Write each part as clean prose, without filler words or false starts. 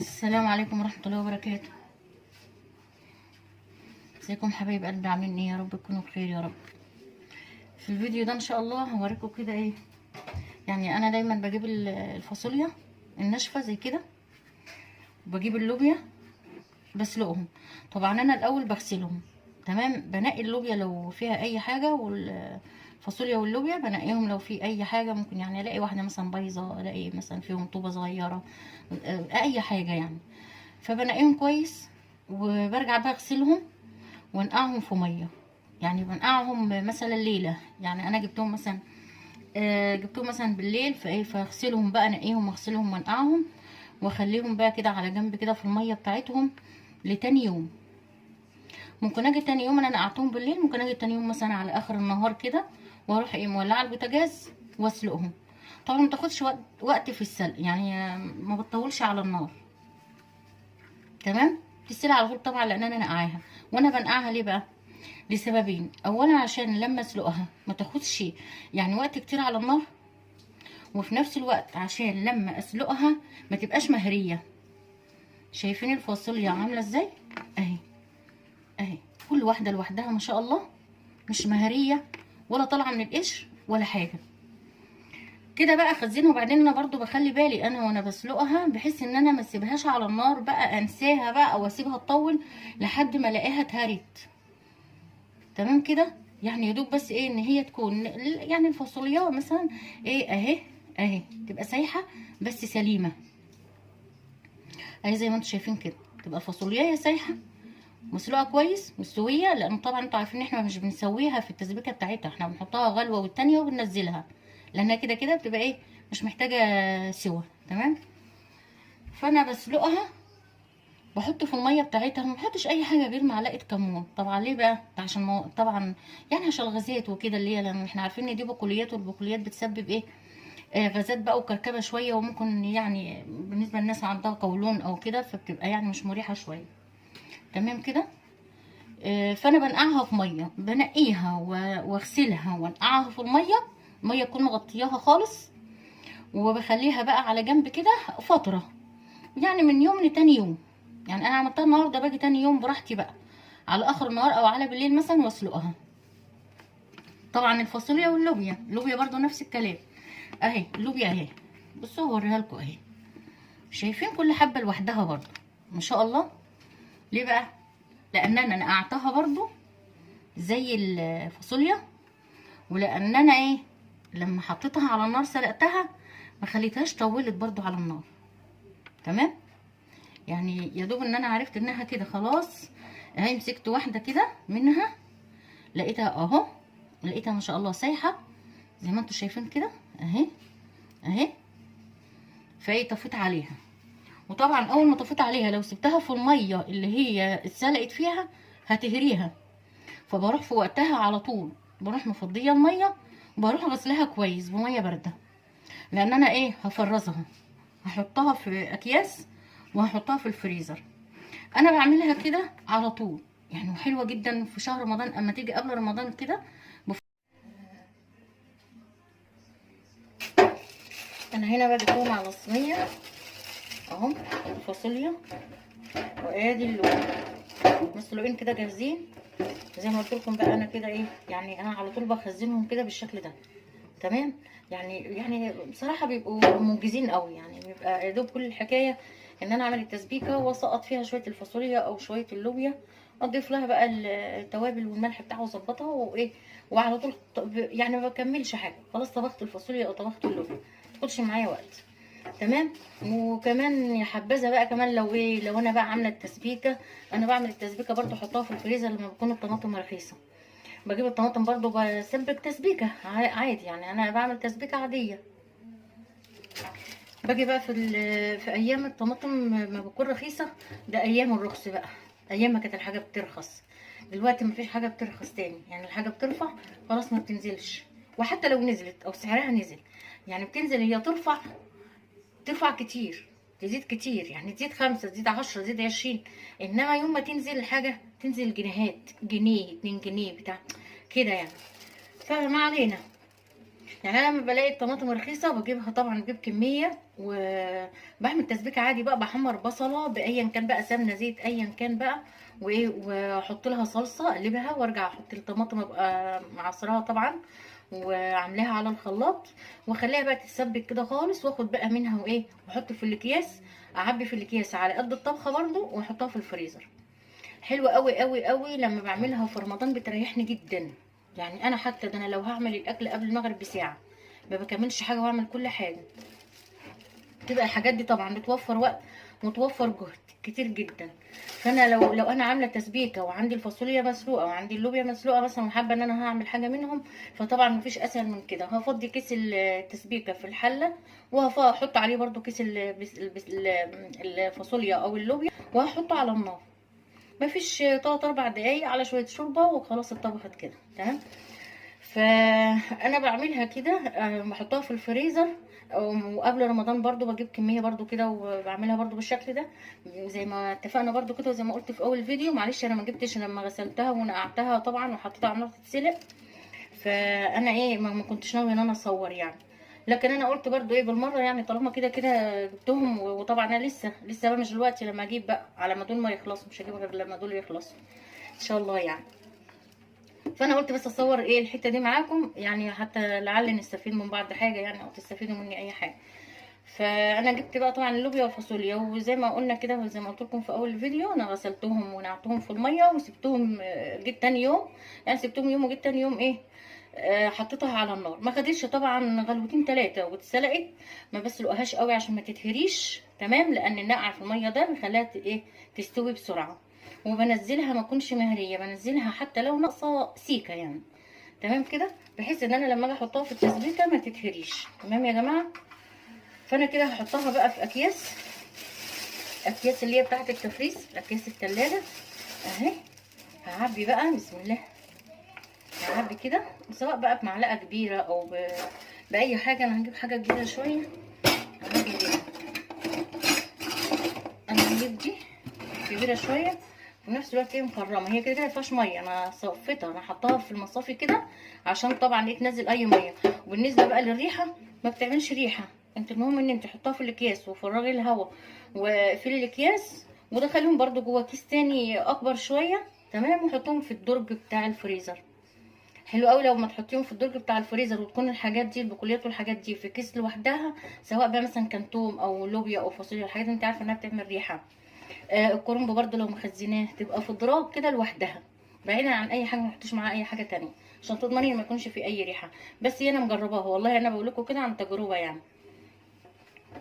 السلام عليكم ورحمة الله وبركاته. ازيكم حبايب قلبي، عاملين ايه؟ يا رب تكونوا بخير يا رب. في الفيديو ده ان شاء الله هوريكم كده ايه. يعني انا دايما بجيب الفاصوليا الناشفة زي كده، وبجيب اللوبيا بسلقهم. طبعا انا الاول بغسلهم، تمام. بنقي اللوبيا لو فيها اي حاجة، والفاصوليا واللوبيا بنقيهم لو في اي حاجة. ممكن يعني الاقي واحدة مثلا بايظة، الاقي مثلا فيهم طوبة صغيرة، اي حاجة يعني. فبنقيهم كويس، وبرجع بقى اغسلهم وانقعهم في ميه. يعني بنقعهم مثلا ليله، يعني انا جبتهم مثلا جبتهم مثلا بالليل، فايه فاغسلهم بقى، انقيهم واغسلهم وانقعهم، واخليهم بقى كده على جنب كده في الميه بتاعتهم لتاني يوم. ممكن اجي تاني يوم، انا نقعتهم بالليل، ممكن اجي تاني يوم مثلا على اخر النهار كده، واروح ايه مولعه البوتاجاز واسلقهم. طبعا ما تاخدش وقت في السلق، يعني ما بتطولش على النار، تمام. تستوي على طول طبعا، لان انا نقعاها. وانا بنقعها ليه بقى؟ لسببين. اولا عشان لما اسلقها ما تاخدش يعني وقت كتير على النار، وفي نفس الوقت عشان لما اسلقها ما تبقاش مهريه. شايفين الفاصوليا عامله ازاي؟ اهي اهي، كل واحده لوحدها ما شاء الله، مش مهريه ولا طالعه من القشر ولا حاجه. كده بقى اخزنها. وبعدين انا برضو بخلي بالي انا وانا بسلقها، بحيث ان انا ما اسيبهاش على النار بقى، انساها بقى او اسيبها تطول لحد ما الاقيها اتهرت. تمام كده. يعني يدوب بس ايه ان هي تكون يعني الفاصوليا مثلا ايه اهي اهي، تبقى سايحه بس سليمه اهي، زي ما انتم شايفين كده. تبقى الفاصوليا سايحه مسلوقه كويس مستويه، لان طبعا انتوا عارفين ان احنا مش بنسويها في التسبيكه بتاعتها، احنا بنحطها غلوه والتانيه وبننزلها، لانها كده كده بتبقى ايه مش محتاجه سوا، تمام. فانا بسلقها، بحط في الميه بتاعتها، ما بحطش اي حاجه غير معلقه كمون. طبعا ليه بقى؟ عشان طبعا يعني عشان الغازات وكده، اللي هي لان احنا عارفين ان دي بقوليات، والبقوليات بتسبب ايه غازات بقى وكركبه شويه، وممكن يعني بالنسبه للناس عندها قولون او كده، فبتبقى يعني مش مريحه شويه، تمام كده. فانا بنقعها في ميه، بنقيها واغسلها وانقعها في الميه. الميه تكون مغطياها خالص، وبخليها بقى على جنب كده فتره، يعني من يوم لتاني يوم. يعني انا عملتها النهارده، باجي تاني يوم براحتي بقى على اخر النهار او على بالليل مثلا واسلقها. طبعا الفاصوليا واللوبيا، اللوبيا برضو نفس الكلام. اهي اللوبيا اهي، بصوا هوريها لكم اهي. شايفين كل حبه لوحدها برضو ما شاء الله. ليه بقى؟ لان انا نقعتها برضو زي الفاصوليا، ولان انا ايه لما حطيتها على النار سلقتها، ما خليتهاش طولت برضو على النار، تمام. يعني يا دوب ان انا عرفت انها كده خلاص اهي، مسكت واحده كده منها، لقيتها اهو، لقيتها ما شاء الله سايحه زي ما انتم شايفين كده اهي اهي. فايه طفيت عليها. وطبعا اول ما طفيت عليها لو سبتها في الميه اللي هي اتسلقت فيها هتهريها، فبروح في وقتها على طول بروح مفضيه الميه، وبروح غسلها كويس بميه بارده، لان انا ايه هفرزها، هحطها في اكياس وهحطها في الفريزر. انا بعملها كده على طول يعني، وحلوه جدا في شهر رمضان. اما تيجي قبل رمضان كده انا هنا بقى جبتهم على الصينيه اهو، الفاصوليا وادي اللوبيا مسلوقين كده جاهزين. زي ما قلت لكم بقى انا كده ايه، يعني انا على طول بخزنهم كده بالشكل ده، تمام. يعني بصراحه بيبقوا منجزين قوي، يعني بيبقى يا دوب كل الحكايه ان انا اعمل التسبيكه واسقط فيها شويه الفاصوليا او شويه اللوبيا، اضيف لها بقى التوابل والملح بتاعها واظبطها وايه، وعلى طول يعني ما بكملش حاجه، خلاص طبخت الفاصوليا او طبخت اللوبيا، ما تاخدش معايا وقت، تمام. وكمان يا حبذا بقى كمان لو ايه، لو انا بقى عامله التسبيكه، انا بعمل التسبيكه برضو احطها في الفريزر لما بتكون الطماطم رخيصه. بجيب الطماطم برضو بسبك تسبيكه عادي، يعني انا بعمل تسبيكه عاديه. باجي بقى في ايام الطماطم ما بتكون رخيصه، ده ايام الرخص بقى، ايام ما كانت الحاجه بترخص. دلوقتي مفيش حاجه بترخص تاني، يعني الحاجه بترفع خلاص ما بتنزلش. وحتى لو نزلت او سعرها نزل، يعني بتنزل هي ترفع كتير، تزيد كتير، يعني تزيد 5 تزيد 10 تزيد 20. انما يوم ما تنزل الحاجه تنزل جنيهات، جنيه 2 جنيه بتاع كده يعني. فما علينا. يعني انا لما بلاقي الطماطم رخيصه بجيبها طبعا، بجيب كميه وبعمل تسبيكه عادي بقى، بحمر بصله بايا كان بقى، سمنه زيت ايا كان بقى، وايه واحط لها صلصه اقلبها، وارجع احط الطماطم ابقى معصراها طبعا وعاملاها على الخلاط، واخليها بقى تتسبك كده خالص، واخد بقى منها وايه واحط في الاكياس، اعبي في الاكياس على قد الطبخه برضو، واحطها في الفريزر. حلوه قوي قوي قوي لما بعملها في رمضان، بتريحني جدا. يعني انا حتى ده انا لو هعمل الاكل قبل المغرب بساعه ما بكملش حاجه واعمل كل حاجه. تبقى الحاجات دي طبعا بتوفر وقت وتوفر جهد كتير جدا. فانا لو انا عامله تسبيكه وعندي الفاصوليا مسلوقه وعندي اللوبيا مسلوقه مثلا، وحابه ان انا هعمل حاجه منهم، فطبعا مفيش اسهل من كده. هفضي كيس التسبيكه في الحله، وهحط عليه برده كيس الفاصوليا او اللوبيا، وهحطه على النار. مفيش 3 4 دقايق على شويه شوربه وخلاص اتطبخت كده تمام. فانا بعملها كده، بحطها في الفريزر. وقبل رمضان برضو بجيب كميه برضو كده، وبعملها برضو بالشكل ده زي ما اتفقنا برضو كده، وزي ما قلت في اول الفيديو. معلش انا ما جبتش لما غسلتها ونقعتها طبعا وحطيتها على النار تتسلق، فانا ايه ما كنتش ناويه ان انا اصور يعني. لكن انا قلت برضو ايه بالمره، يعني طالما كده كده جبتهم، وطبعا انا لسه بقى مش دلوقتي، لما اجيب بقى على ما دول ما يخلصوا، مش هجيب غير لما دول يخلصوا ان شاء الله يعني. فانا قلت بس اصور ايه الحته دي معاكم، يعني حتى لعل نستفيد من بعض حاجه يعني، او تستفيدوا مني اي حاجه. فانا جبت بقى طبعا اللوبيا والفاصوليا، وزي ما قلنا كده وزي ما قلت لكم في اول الفيديو، انا غسلتهم ونقعتهم في الميه وسبتهم. جيت تاني يوم، يعني سبتهم يوم وجيت تاني يوم ايه، حطيتها على النار. ما خدتش طبعا غلوتين 3 واتسلقت، ما بسلقهاش قوي عشان ما تتهريش تمام، لان النقع في الميه ده بيخليها ايه تستوي بسرعه. وبنزلها ما اكونش مهريه، بنزلها حتى لو ناقصه سيكه يعني تمام كده، بحيث ان انا لما اجي احطها في التسبيكه ما تتهريش تمام يا جماعه. فانا كده هحطها بقى في اكياس اللي هي بتاعه التفريز، اكياس التلاجة اهي. هعبي بقى بسم الله، هعبي كده، سواء بقى بمعلقه كبيره او باي حاجه. انا هجيب حاجه كبيره شويه، هعبي دي، انا هجيب دي كبيره شويه، في نفس الوقت هي مخرمه، هي كده كده مفيهاش ميه، انا صفيتها، انا حطاها في المصافي كده عشان طبعا ايه تنزل اي ميه. وبالنسبه بقى للريحه، ما بتعملش ريحه. انت المهم ان انت تحطها في الاكياس وفرغي الهواء وقفلي الاكياس، ودخليهم برده جوه كيس تاني اكبر شويه تمام، وحطهم في الدرج بتاع الفريزر. حلو قوي لو ما تحطيهم في الدرج بتاع الفريزر، وتكون الحاجات دي البقوليات والحاجات دي في كيس لوحدها، سواء بقى مثلا كان توم او لوبيا او فاصوليا، الحاجات دي انت عارفه انها بتعمل ريحه. الكرنب برده لو مخزناه تبقى في دراج كده لوحدها، بعيدا عن اي حاجه، ما تحطيش معاها اي حاجه تانية عشان تضمني ان ما يكونش في اي ريحه. بس انا مجرباها والله، انا بقول لكم كده عن تجربه يعني.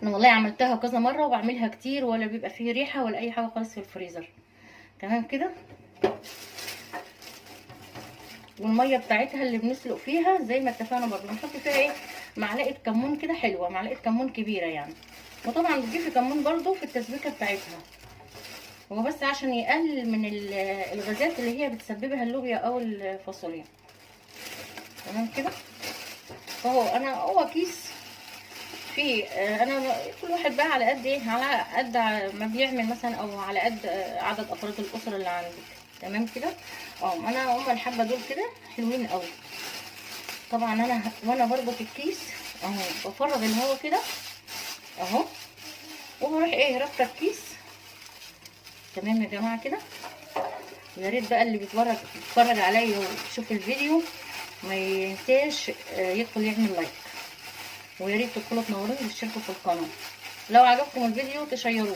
انا والله عملتها كذا مره وبعملها كتير، ولا بيبقى فيه ريحه ولا اي حاجه خالص في الفريزر تمام كده. والميه بتاعتها اللي بنسلق فيها زي ما اتفقنا برده بنحط فيها ايه معلقه كمون كده حلوه، معلقه كمون كبيره يعني. وطبعا بتضيفي كمون برده في التسبيكه بتاعتها، هو بس عشان يقلل من الغازات اللي هي بتسببها اللوبيا او الفاصوليا تمام كده. هو كيس فيه، انا كل واحد بقى على قد ايه، على قد ما بيعمل مثلا، او على قد عدد افراد الاسره اللي عندك تمام كده. انا هم الحبه دول كده حلوين قوي. طبعا وانا بربط الكيس اهو، بفرغ الهواء كده اهو، وبروح ايه رابطه الكيس تمام يا جماعه كده. يا ريت بقى اللي بيتفرج عليا ويشوف الفيديو ما ينساش يدخل يعمل لايك، ويا ريت تدخلوا تنوروني وتشتركوا في القناه. لو عجبكم الفيديو تشيروه.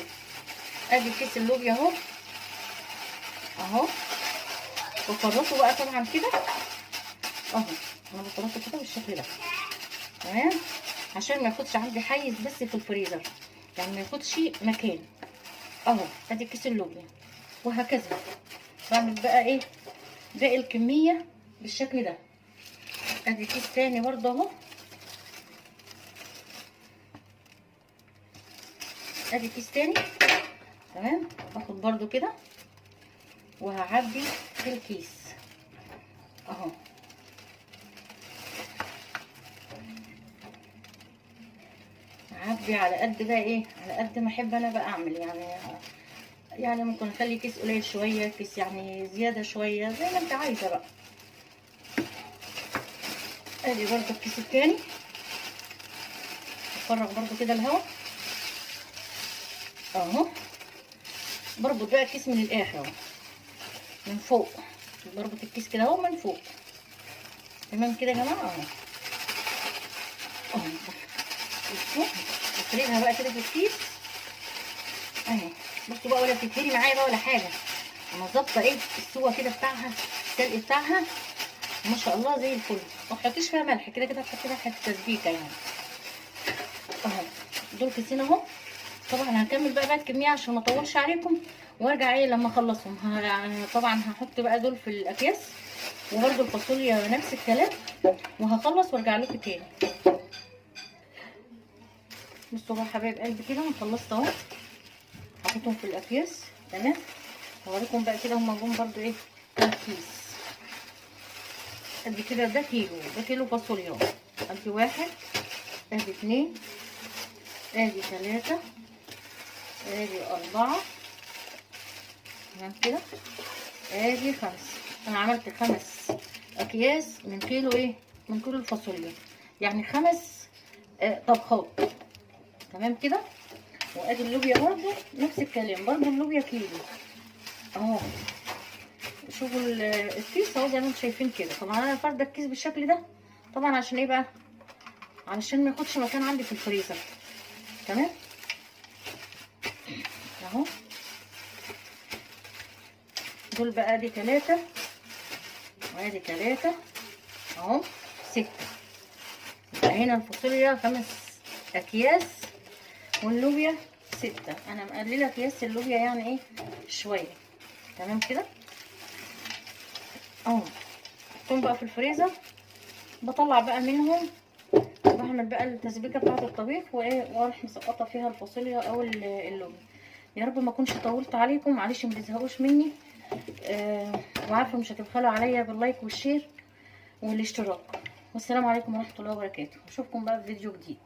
ادي كيس اللوبيا اهو، بفرطه بقى طبعا كده اهو، انا بفرطه كده بالشكل ده تمام، عشان ما ياخدش عندي حيز بس في الفريزر، يعني ما ياخدش مكان اهو. ادي كيس اللوبيا، وهكذا بعمل بقى ايه باقي الكميه بالشكل ده. ادي كيس تاني برضه اهو، ادي كيس تاني تمام، باخد برضه كده وهعبي في الكيس اهو. هعبي على قد بقى ايه، على قد ما احب انا بقى اعمل يعني ممكن اخلي كيس قليل شويه، كيس يعني زياده شويه زي ما انت عايزه بقى. ادي برضو الكيس التاني، افرغ برضو كده الهواء اهو. بربط بقى الكيس من الاخر اهو، من فوق، بربط الكيس كده اهو من فوق. تمام كده يا جماعه اهو. بصوا بفردها بقى كده في الكيس اهي. بصوا بقى، ولا بتتهري معايا بقى ولا حاجه. انا ظابطه ايه السوا كده بتاعها، السلق بتاعها ما شاء الله زي الفل. ما تحطيش فيها ملح، كده كده هتحطي ملح في التسبيكه يعني اهو. دول كيسين اهو. طبعا هكمل بقى الكميه عشان ما اطولش عليكم، وارجع ايه لما اخلصهم. طبعا هحط بقى دول في الاكياس، وبرده الفاصوليا نفس الكلام، وهخلص وارجع لكم تاني. بصوا بقى حبايب قلبي كده انا خلصت اهو، هحطهم في الاكياس. تمام. هوريكم بقى كده هما جم برده ايه كام كيس قد كده. ده كيلو فاصوليا. ادي 1، ادي 2، ادي 3، ادي 4، تمام كده، ادي 5. انا عملت 5 اكياس من كيلو ايه، من كيلو الفاصوليا، يعني 5 طبخات. تمام كده. وادي اللوبيا برضو نفس الكلام، برضو اللوبيا كيلو اهو. شوفوا الكيس اهو زي ما انتم شايفين كده. طبعا انا فارده الكيس بالشكل ده طبعا عشان ايه بقى، علشان ما ياخدش مكان عندي في الفريزر. تمام اهو. دول بقى ادي 3 وادي 3 اهو، 6. يبقى هنا الفاصوليا 5 اكياس واللوبيا 6. انا مقلله اكياس اللوبيا يعني ايه شويه. تمام كده اهو. احطهم بقى في الفريزر، بطلع بقى منهم، بعمل بقى التسبيكه بتاعه الطبيخ وايه، واروح مسقطه فيها الفاصوليا او اللوبيا. يا رب ما اكونش طولت عليكم، معلش ما تزهقوش مني. وعارفه مش هتبخلوا عليا باللايك والشير والاشتراك. والسلام عليكم ورحمه الله وبركاته. اشوفكم بقى في فيديو جديد.